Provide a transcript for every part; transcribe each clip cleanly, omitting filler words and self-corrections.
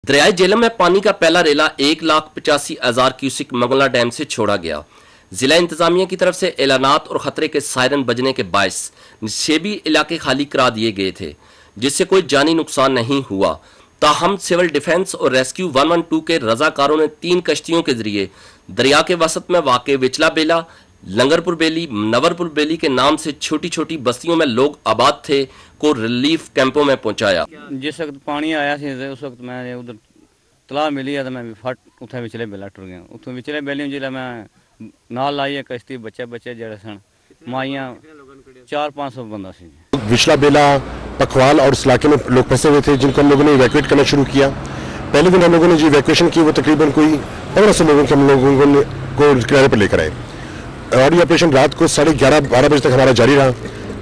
दरियाए झेलम में पानी का पहला रेला 1,85,000 क्यूसिक मंगला डैम से छोड़ा गया। जिला इंतजामिया की तरफ से ऐलानात और खतरे के सायरन बजने के बायस निशेबी इलाके खाली करा दिए गए थे, जिससे कोई जानी नुकसान नहीं हुआ। ताहम सिविल डिफेंस और रेस्क्यू 112 के रजाकारों ने 3 कश्तियों के जरिए दरिया के वसत में वाक़ विचला बेला, लंगरपुर बेली, नवरपुर बेली के नाम से छोटी छोटी बस्तियों में लोग आबाद थे को रिलीफ कैंपों में पहुंचाया। जिस वक्त पानी आया उस वक्त मैं उधर तलाह मिली है तो मैं फट उठे विचले बेला टुर गया। उतों विचले बेली जिला मैं नाल लाई है कश्ती बच्चे जड़े सन माइया 400-500 बंदा सी। विचला बेला पखवाल और इस इलाके में लोग फंसे हुए थे, जिनको हम लोगों ने इवैक्यूएट करना शुरू किया। पहले दिन हम लोगों ने जो इवैक्यूएशन की वो तकरीबन कोई 1500 लोगों को हम लोगों को किनारे पर लेकर आए और ये ऑपरेशन रात को 11:30-12 बजे तक हमारा जारी रहा।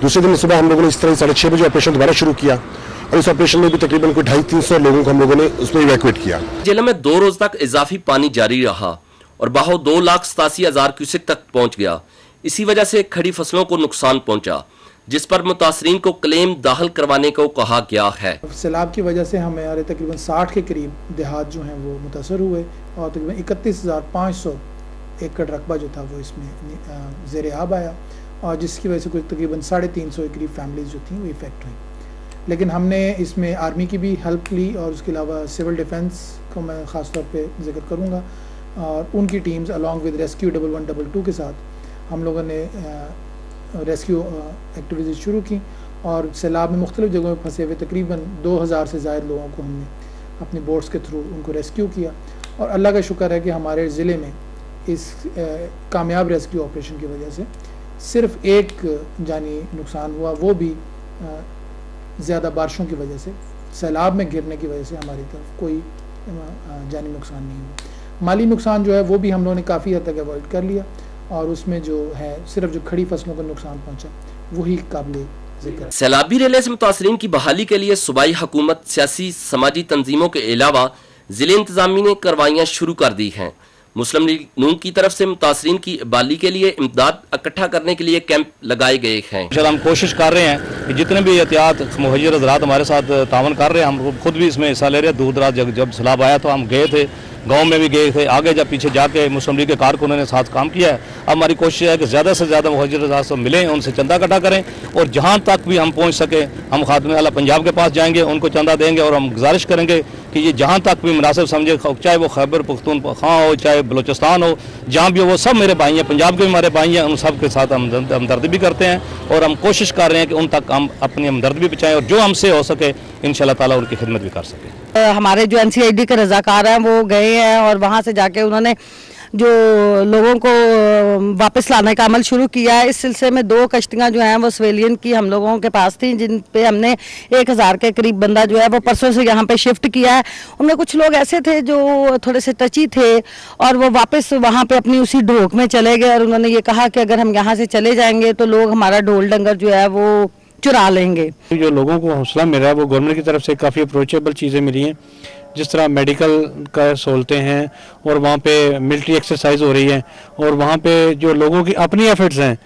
दूसरे दिन सुबह हम लोगों ने इस तरह 6:30 बजे ऑपरेशन दोबारा शुरू किया और इस ऑपरेशन में भी तकरीबन कोई 250-300 लोगों को हम लोगों ने उसमें इवैक्यूएट किया। झेलम में 2 रोज तक इजाफी पानी जारी रहा और बहाव 2,87,000 क्यूसेक तक पहुंच गया। इसी वजह से खड़ी फसलों को नुकसान पहुंचा, जिस पर मुतासरीन को क्लेम दाखिल करवाने को कहा गया है। सैलाब की वजह से हमारे तकरीबन 60 के करीब देहात जो हैं वो मुतासर हुए और तकरीबन 31,500 एकड़ रकबा जो था वो इसमें ज़ेर आब आया और जिसकी वजह से कुछ तकरीबन 350 के करीब फैमिलीज जो थी वो इफेक्ट हुई। लेकिन हमने इसमें आर्मी की भी हेल्प ली और उसके अलावा सिविल डिफेंस को मैं ख़ास तौर पे जिक्र करूँगा और उनकी टीम्स अलॉन्ग विद रेस्क्यू 1122 के साथ हम लोगों ने रेस्क्यू एक्टिविटीज़ शुरू की और सैलाब में मुख्तलिफ जगहों में फंसे हुए तकरीबन 2000 से ज़ायद लोगों को हमने अपनी बोट्स के थ्रू उनको रेस्क्यू किया और अल्लाह का शुक्र है कि हमारे ज़िले में इस कामयाब रेस्क्यू ऑपरेशन की वजह से सिर्फ एक जानी नुकसान हुआ, वो भी ज़्यादा बारिशों की वजह से, सैलाब में गिरने की वजह से हमारी तरफ कोई जानी नुकसान नहीं हुआ। माली नुकसान जो है वो भी हम लोगों ने काफ़ी हद तक अवॉइड कर लिया और उसमें जो है सिर्फ जो खड़ी फसलों को नुकसान पहुंचा वही काबिल जिक्र। सैलाबी रेले से मुतासरीन की बहाली के लिए सूबाई हुकूमत, सियासी समाजी तंजीमों के अलावा जिले इंतजामिया ने कार्रवाइयाँ शुरू कर दी हैं। मुस्लिम लीग नून की तरफ से मुतासरीन की बहाली के लिए इमदाद इकट्ठा करने के लिए कैंप लगाए गए हैं। हम कोशिश कर रहे हैं कि जितने भी एहतियात मुहज्जिर हज़रात हमारे साथ तावन कर रहे हैं, हम खुद भी इसमें हिस्सा ले रहे हैं। दूर दराज जब सैलाब आया तो हम गए थे, गांव में भी गए थे, आगे जब पीछे जाके मुस्लिम लीग के कारकुनों ने साथ काम किया है। अब हमारी कोशिश है कि ज़्यादा से ज़्यादा मुहज्जिर हज़रात से मिलें, उनसे चंदा इकट्ठा करें और जहाँ तक भी हम पहुँच सके हम खातमे आला पंजाब के पास जाएंगे, उनको चंदा देंगे और हम गुजारिश करेंगे कि ये जहाँ तक भी मुनासिब समझे, चाहे वो खैबर पख्तूनख्वा हो, चाहे बलूचिस्तान हो, जहाँ भी हो, वो सब मेरे भाई हैं, पंजाब के भी हमारे भाई हैं, उन सब के साथ हम हमदर्दी भी करते हैं और हम कोशिश कर रहे हैं कि उन तक हम अपनी हमदर्दी भी पहुँचाएँ और जो हमसे हो सके इंशाअल्लाह ताला उनकी खिदमत भी कर सकें। हमारे जो NCID के रज़ाकार हैं वो गए हैं और वहाँ से जाके उन्होंने जो लोगों को वापस लाने का अमल शुरू किया है। इस सिलसिले में 2 कश्तियाँ जो हैं वो सिविलियन की हम लोगों के पास थी, जिन पे हमने 1000 के करीब बंदा जो है वो परसों से यहाँ पे शिफ्ट किया है। उनमें कुछ लोग ऐसे थे जो थोड़े से टची थे और वो वापस वहाँ पे अपनी उसी ढोक में चले गए और उन्होंने ये कहा कि अगर हम यहाँ से चले जाएंगे तो लोग हमारा ढोल डंगर जो है वो चुरा लेंगे। जो लोगों को हौसला मिल रहा है वो गवर्नमेंट की तरफ से काफ़ी अप्रोचेबल चीज़ें मिली हैं, जिस तरह मेडिकल का सहूलतें हैं और वहाँ पे मिलिट्री एक्सरसाइज हो रही है और वहाँ पे जो लोगों की अपनी एफर्ट्स हैं,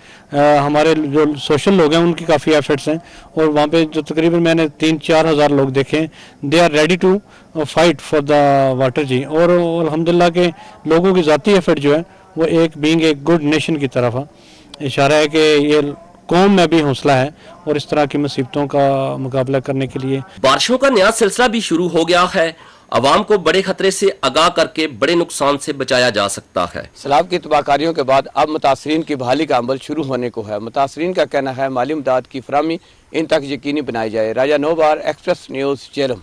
हमारे जो सोशल लोग हैं उनकी काफ़ी एफर्ट्स हैं और वहाँ पे जो तकरीबन मैंने 3-4 हज़ार लोग देखे, they are ready to fight for the water जी। और अल्हम्दुलिल्लाह के लोगों की ज़ाती एफर्ट जो है वो एक बीइंग ए गुड नेशन की तरफ इशारा है कि ये कौम में भी हौसला है और इस तरह की मुसीबतों का मुकाबला करने के लिए। बारिशों का नया सिलसिला भी शुरू हो गया है। अवाम को बड़े खतरे से आगाह करके बड़े नुकसान से बचाया जा सकता है। सैलाब की तबाहकारियों के बाद अब मुतासरीन की बहाली का अमल शुरू होने को है। मुतासरीन का कहना है माली इमदाद की फराहमी इन तक यकीनी बनाई जाए। राजा नोबार, एक्सप्रेस न्यूज़, झेलम।